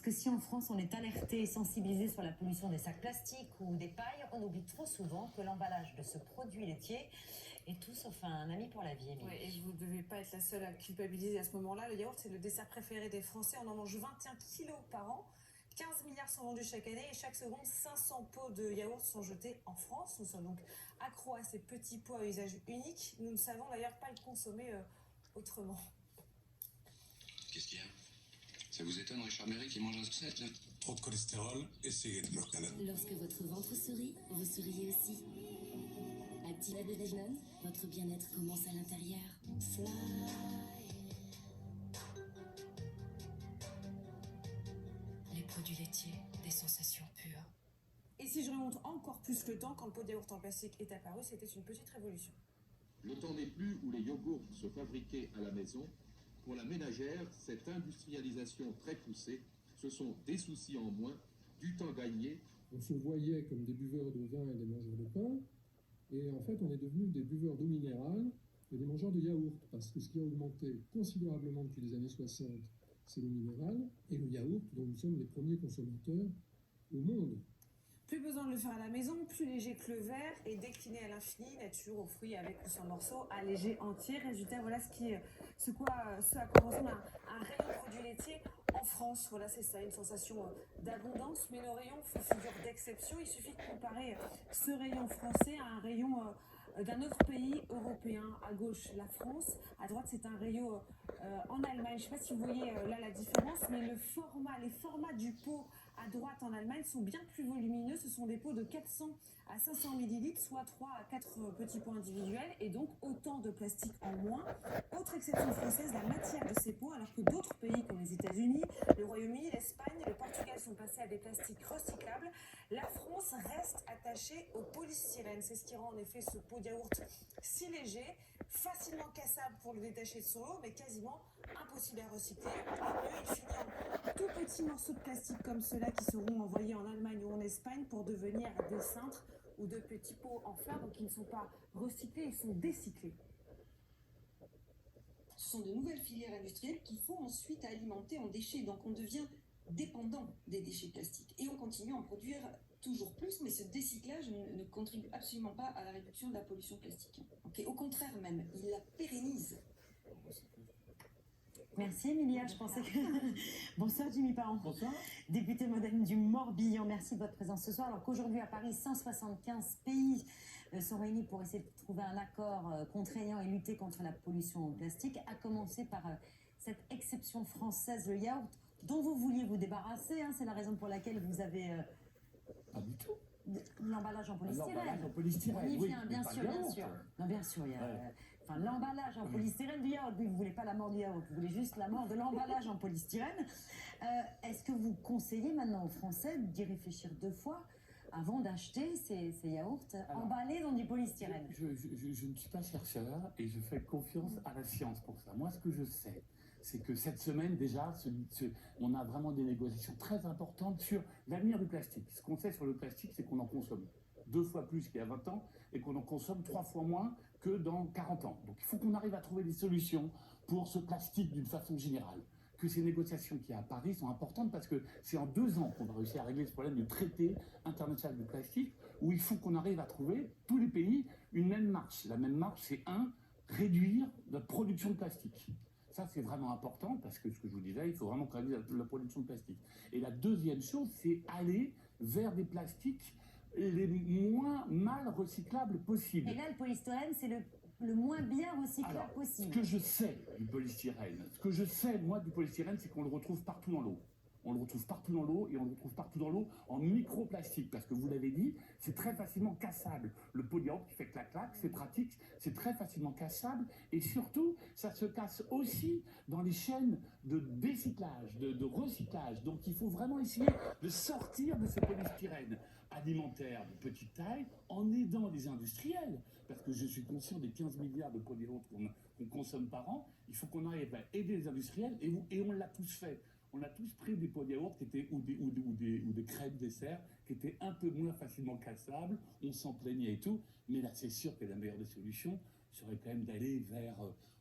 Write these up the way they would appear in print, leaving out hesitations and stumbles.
que si en France on est alerté et sensibilisé sur la pollution des sacs plastiques ou des pailles, on oublie trop souvent que l'emballage de ce produit laitier est tout sauf un ami pour la vie. Oui, et vous ne devez pas être la seule à culpabiliser à ce moment-là. Le yaourt, c'est le dessert préféré des Français. On en mange 21 kilos par an. 15 milliards sont vendus chaque année et chaque seconde, 500 pots de yaourt sont jetés en France. Nous sommes donc accros à ces petits pots à usage unique. Nous ne savons d'ailleurs pas le consommer autrement. Qu'est-ce qu'il y a? Ça vous étonne, Richard Berry qui mange un sucette, là? Trop de cholestérol, essayez de leur canal. Lorsque votre ventre sourit, vous souriez aussi. Active Adrenaline, votre bien-être commence à l'intérieur. Fly. Les produits laitiers, des sensations pures. Et si je remonte encore plus le temps, quand le pot de yaourt en plastique est apparu, c'était une petite révolution. Le temps n'est plus où les yogourts se fabriquaient à la maison. Pour la ménagère, cette industrialisation très poussée, ce sont des soucis en moins, du temps gagné. On se voyait comme des buveurs de vin et des mangeurs de pain, et en fait on est devenus des buveurs d'eau minérale et des mangeurs de yaourt, parce que ce qui a augmenté considérablement depuis les années 60, c'est l'eau minérale et le yaourt, dont nous sommes les premiers consommateurs au monde. Plus besoin de le faire à la maison, plus léger que le verre et décliné à l'infini, nature aux fruits avec ou sans morceaux, allégé entier. Résultat, voilà ce à quoi ressemble un rayon produits laitiers en France. Voilà, c'est ça, une sensation d'abondance, mais nos rayons font figure d'exception. Il suffit de comparer ce rayon français à un rayon d'un autre pays européen. À gauche, la France, à droite, c'est un rayon en Allemagne. Je ne sais pas si vous voyez là la différence, mais les formats du pot à droite en Allemagne sont bien plus volumineux. Ce sont des pots de 400 à 500 millilitres, soit 3 à 4 petits pots individuels, et donc autant de plastique en moins. Autre exception française, la matière de ces pots, alors que d'autres pays comme les États-Unis, le Royaume-Uni, l'Espagne et le Portugal sont passés à des plastiques recyclables, la France reste attachée au polystyrène. C'est ce qui rend en effet ce pot de yaourt si léger, facilement cassable pour le détacher de son lot, mais quasiment impossible à recycler. Et mieux, il finit en tout petits morceaux de plastique comme ceux-là qui seront envoyés en Allemagne ou en Espagne pour devenir des cintres ou de petits pots en fer, donc ils ne sont pas recyclés, ils sont décyclés. Ce sont de nouvelles filières industrielles qu'il faut ensuite alimenter en déchets, donc on devient dépendant des déchets plastiques et on continue à en produire toujours plus, mais ce décyclage ne contribue absolument pas à la réduction de la pollution plastique. Okay, au contraire même, il la pérennise. Merci Emilia, je pensais que... Bonsoir Jimmy Parent. Bonsoir. Député modem du Morbihan, merci de votre présence ce soir. Alors qu'aujourd'hui à Paris, 175 pays sont réunis pour essayer de trouver un accord contraignant et lutter contre la pollution plastique, à commencer par cette exception française, le yaourt, dont vous vouliez vous débarrasser. Hein, c'est la raison pour laquelle vous avez... Pas du tout. L'emballage en polystyrène. L'emballage en polystyrène, On y oui, vient, bien sûr, bien sûr. Non, bien sûr, il y a... Ouais. Enfin, l'emballage en polystyrène du yaourt, oui, vous ne voulez pas la mort du yaourt, vous voulez juste la mort de l'emballage en polystyrène. Est-ce que vous conseillez maintenant aux Français d'y réfléchir 2 fois avant d'acheter ces yaourts emballés dans du polystyrène? Je ne suis pas chercheur et je fais confiance à la science pour ça. Moi, ce que je sais, c'est que cette semaine, déjà, on a vraiment des négociations très importantes sur l'avenir du plastique. Ce qu'on sait sur le plastique, c'est qu'on en consomme 2 fois plus qu'il y a 20 ans et qu'on en consomme 3 fois moins que dans 40 ans. Donc il faut qu'on arrive à trouver des solutions pour ce plastique d'une façon générale. Que ces négociations qu'il y a à Paris sont importantes parce que c'est en 2 ans qu'on va réussir à régler ce problème du traité international du plastique, où il faut qu'on arrive à trouver, tous les pays, une même marche. La même marche, c'est réduire la production de plastique. Ça, c'est vraiment important parce que ce que je vous disais, il faut vraiment réduire la production de plastique. Et la deuxième chose, c'est aller vers des plastiques les moins mal recyclables possibles. Et là, le polystyrène, c'est le moins bien recyclable possible. Ce que je sais du polystyrène, du polystyrène, c'est qu'on le retrouve partout dans l'eau. On le retrouve partout dans l'eau et on le retrouve partout dans l'eau en microplastique. Parce que vous l'avez dit, c'est très facilement cassable. Le pot de yaourt qui fait clac-clac, c'est pratique, c'est très facilement cassable. Et surtout, ça se casse aussi dans les chaînes de décyclage, de recyclage. Donc il faut vraiment essayer de sortir de ce polystyrène alimentaire de petite taille en aidant les industriels. Parce que je suis conscient des 15 milliards de pots de yaourt qu'on consomme par an. Il faut qu'on arrive à aider les industriels et on l'a tous fait. On a tous pris des pots de yaourt qui étaient, ou des crèmes dessert qui étaient un peu moins facilement cassables, on s'en plaignait et tout, mais là c'est sûr que la meilleure des solutions serait quand même d'aller vers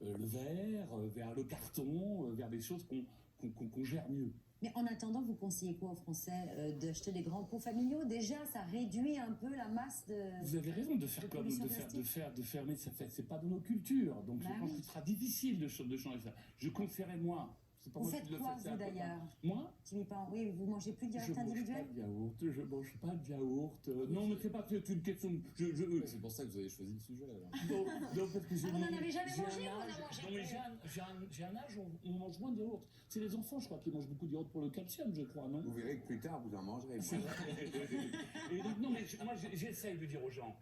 le verre, vers le carton, vers des choses qu'on gère mieux. Mais en attendant, vous conseillez quoi aux Français d'acheter des grands pots familiaux? Déjà, ça réduit un peu la masse de... Vous avez raison de faire comme de fermer, c'est pas dans nos cultures. Donc je pense qu'il sera difficile de changer ça. Je conseillerais moi. Vous faites quoi, vous, d'ailleurs? Moi, oui, vous mangez plus de yaourt individuel? Je mange pas de yaourt. Non, mais c'est pas une question. C'est pour ça que vous avez choisi le sujet. Non, parce que vous n'en avez jamais mangé, on a mangé. Non, mais j'ai un âge où on mange moins de yaourt. C'est les enfants, je crois, qui mangent beaucoup de yaourt pour le calcium, je crois, non? Vous verrez que plus tard, vous en mangerez. Et donc, non, mais moi, j'essaye de dire aux gens,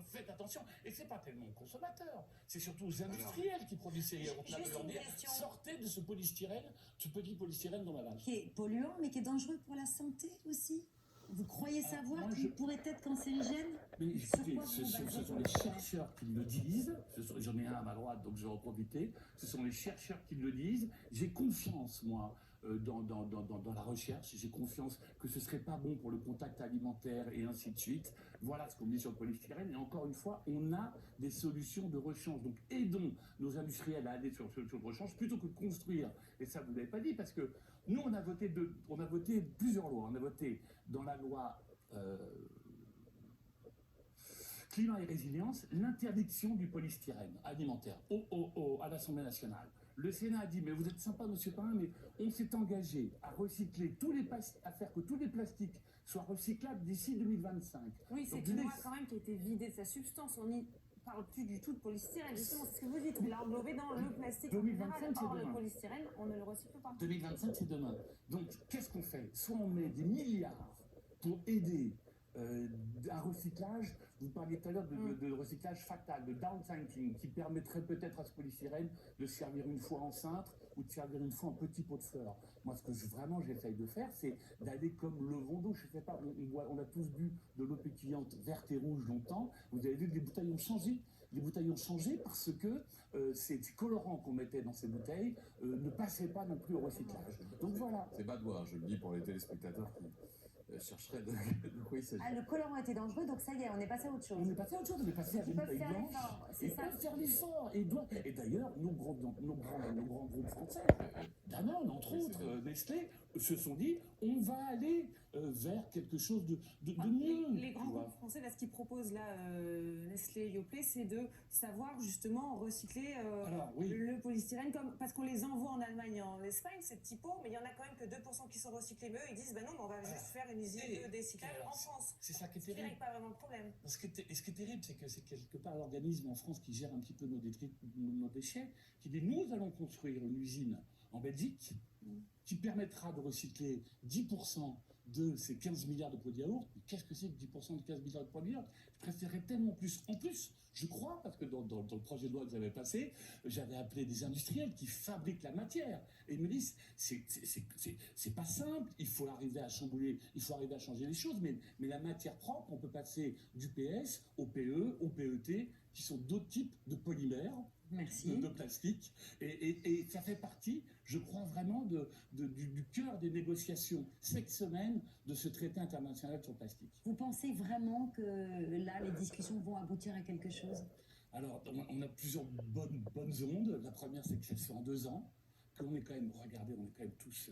faites attention. Et c'est pas tellement aux consommateurs, c'est surtout aux industriels qui produisent ces yaourts-là. De leur dire, sortez de ce polystyrène, ce petit polystyrène dans ma vache. Qui est polluant, mais qui est dangereux pour la santé aussi. Vous croyez savoir qu'il pourrait être cancérigène? Mais écoutez, ce sont les chercheurs qui le disent. J'en ai un à ma droite, donc je vais en profiter. Ce sont les chercheurs qui le disent. J'ai confiance, moi, dans la recherche. J'ai confiance que ce ne serait pas bon pour le contact alimentaire et ainsi de suite. Voilà ce qu'on dit sur le polystyrène. Et encore une fois, on a des solutions de rechange. Donc aidons nos industriels à aller sur le rechange plutôt que de construire. Et ça, vous ne l'avez pas dit, parce que nous, on a voté plusieurs lois. On a voté dans la loi climat et résilience l'interdiction du polystyrène alimentaire à l'Assemblée nationale. Le Sénat a dit, mais vous êtes sympa, monsieur Parrain, mais on s'est engagé à recycler à faire que tous les plastiques soient recyclables d'ici 2025. Oui, c'est une loi quand même qui a été vidée de sa substance. On n'y parle plus du tout de polystyrène. Justement, c'est ce que vous dites. On l'a englobé dans le plastique. 2025, or, le polystyrène, on ne le recycle pas. 2025, c'est demain. Donc, qu'est-ce qu'on fait? Soit on met des milliards pour aider un recyclage. Vous parliez tout à l'heure de recyclage fatal, de downcycling, qui permettrait peut-être à ce polystyrène de servir une fois en cintre ou de servir une fois en petit pot de fleurs. Moi, ce que vraiment j'essaye de faire, c'est d'aller comme le vent d'eau. Je sais pas, on a tous bu de l'eau pétillante verte et rouge longtemps. Vous avez vu que les bouteilles ont changé. Les bouteilles ont changé parce que ces colorants qu'on mettait dans ces bouteilles ne passaient pas non plus au recyclage. Donc voilà. C'est badois, je le dis pour les téléspectateurs qui chercheraient de quoi il s'agit. Ah, le colorant était dangereux, donc ça y est, on est passé à autre chose. On est passé à autre chose, on est passé à une bouteille blanche. Ils peuvent faire l'effort. Et d'ailleurs, nos grands groupes français, Danone, entre autres, Nestlé, se sont dit, on va aller vers quelque chose de mieux. Les grands groupes français, là, ce qu'ils proposent, là, Nestlé, Yoplait, c'est de savoir justement recycler le polystyrène, parce qu'on les envoie en Allemagne et en Espagne, ces petits pots, mais il y en a quand même que 2% qui sont recyclés. Mais eux, ils disent, non, mais on va juste faire une usine de décyclage en France. C'est ça qui est terrible. terrible. Ce qui règle pas vraiment le problème. Ce qui est terrible, c'est que c'est quelque part l'organisme en France qui gère un petit peu nos déchets, qui dit, nous allons construire une usine en Belgique qui permettra de recycler 10% de ces 15 milliards de pots de yaourt. Mais qu'est-ce que c'est que 10% de 15 milliards de pots de yaourt? Je préférerais tellement plus. En plus, je crois, parce que dans le projet de loi que vous avez passé, j'avais appelé des industriels qui fabriquent la matière. Et ils me disent, c'est pas simple, il faut arriver à chambouler, il faut arriver à changer les choses, mais la matière propre, on peut passer du PS au PE, au PET, qui sont d'autres types de polymères. Merci. De plastique. Et ça fait partie, je crois vraiment, du cœur des négociations cette semaine de ce traité international sur le plastique. Vous pensez vraiment que là, les discussions vont aboutir à quelque chose? Alors, on a plusieurs bonnes ondes. La première, c'est que ça se fait en 2 ans. Qu'on est quand même, regardez, on est quand même tous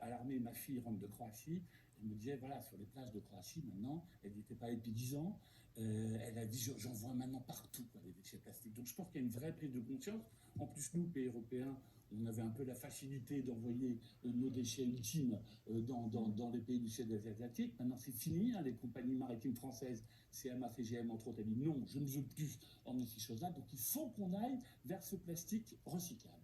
alarmés. Ma fille rentre de Croatie. Elle me disait, voilà, sur les plages de Croatie, maintenant, elle n'y était pas depuis 10 ans. Elle a dit, j'en vois maintenant partout, des déchets plastiques. Donc je pense qu'il y a une vraie prise de conscience. En plus, nous, pays européens, on avait un peu la facilité d'envoyer nos déchets ultimes dans les pays du sud-est asiatique. Maintenant, c'est fini. Les compagnies maritimes françaises, CMA, CGM, entre autres, elles disent non, je ne veux plus emmener ces choses-là. Donc il faut qu'on aille vers ce plastique recyclable.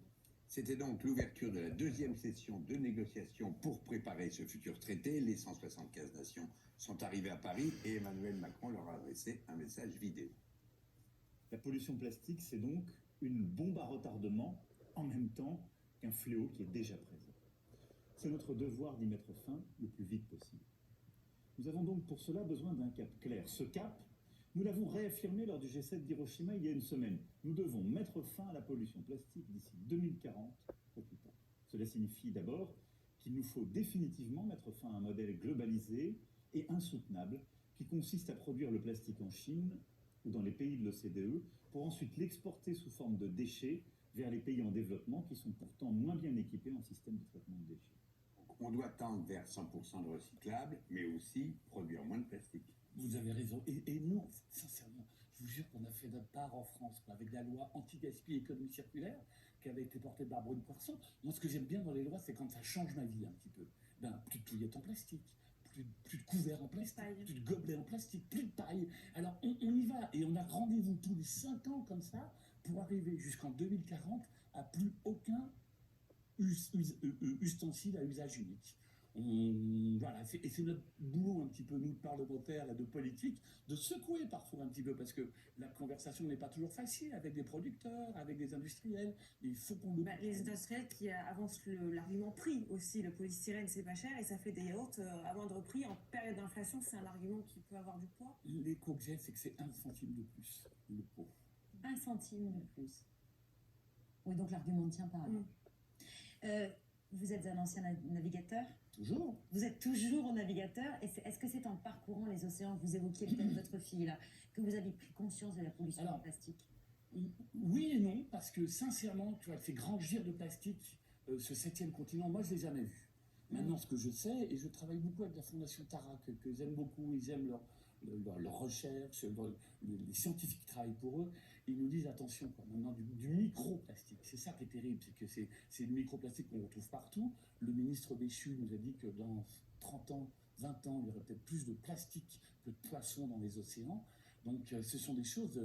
C'était donc l'ouverture de la 2e session de négociation pour préparer ce futur traité. Les 175 nations sont arrivées à Paris et Emmanuel Macron leur a adressé un message vidéo. La pollution plastique, c'est donc une bombe à retardement en même temps qu'un fléau qui est déjà présent. C'est notre devoir d'y mettre fin le plus vite possible. Nous avons donc pour cela besoin d'un cap clair. Ce cap, nous l'avons réaffirmé lors du G7 d'Hiroshima il y a une semaine. Nous devons mettre fin à la pollution plastique d'ici 2040 au plus tard. Cela signifie d'abord qu'il nous faut définitivement mettre fin à un modèle globalisé et insoutenable qui consiste à produire le plastique en Chine ou dans les pays de l'OCDE pour ensuite l'exporter sous forme de déchets vers les pays en développement qui sont pourtant moins bien équipés en système de traitement de déchets. On doit tendre vers 100% de recyclable, mais aussi produire moins de plastique. Vous avez raison. Et nous, sincèrement, je vous jure qu'on a fait notre part en France, quoi, avec la loi anti-gaspi économie circulaire qui avait été portée par Brune Poisson. Moi, ce que j'aime bien dans les lois, c'est quand ça change ma vie un petit peu. Ben, plus de touillettes en plastique, plus de couverts en plastique, plus de gobelets en plastique, plus de paille. Alors, on y va et on a rendez-vous tous les 5 ans comme ça pour arriver jusqu'en 2040 à plus aucun ustensile à usage unique. Voilà, et c'est notre boulot un petit peu, nous, de parlementaires et de politiques, de secouer parfois un petit peu, parce que la conversation n'est pas toujours facile avec des producteurs, avec des industriels. Il faut qu'on le... Les industriels qui avancent l'argument prix aussi. Le polystyrène, c'est pas cher et ça fait des yaourts à moindre prix. En période d'inflation, c'est un argument qui peut avoir du poids. L'écho que j'ai, c'est que c'est 1 centime de plus, le pot. 1 centime de plus. Oui, donc l'argument ne tient pas. Vous êtes un ancien navigateur? Toujours. Vous êtes toujours navigateur. Et est-ce que c'est en parcourant les océans, vous évoquiez peut-être votre fille là, que vous avez pris conscience de la pollution du plastique? Oui et non, parce que sincèrement, tu vois, ces grands gires de plastique, ce 7e continent, moi je ne l'ai jamais vu. Maintenant, ce que je sais, et je travaille beaucoup avec la Fondation Tara, que j'aime beaucoup, ils aiment leur recherche, les scientifiques qui travaillent pour eux, ils nous disent attention, quoi, maintenant du microplastique. C'est ça qui est terrible, c'est que c'est le microplastique qu'on retrouve partout. Le ministre Béchu nous a dit que dans 30 ans, 20 ans, il y aurait peut-être plus de plastique que de poissons dans les océans. Donc ce sont des choses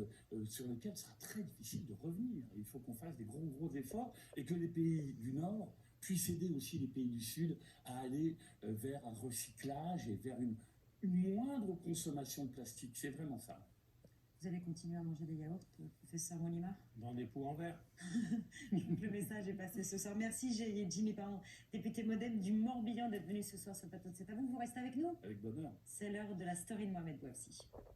sur lesquelles ce sera très difficile de revenir. Il faut qu'on fasse des gros efforts et que les pays du Nord puissent aider aussi les pays du Sud à aller vers un recyclage et vers une moindre consommation de plastique. C'est vraiment ça. Vous allez continuer à manger des yaourts, professeur Monimard? Dans des pots en verre. Le message est passé ce soir. Merci Jimmy Paron, député modem du Morbihan, d'être venu ce soir sur le plateau de C'est à vous. Vous restez avec nous? Avec bonheur. C'est l'heure de la story de Mohamed Bouafsi.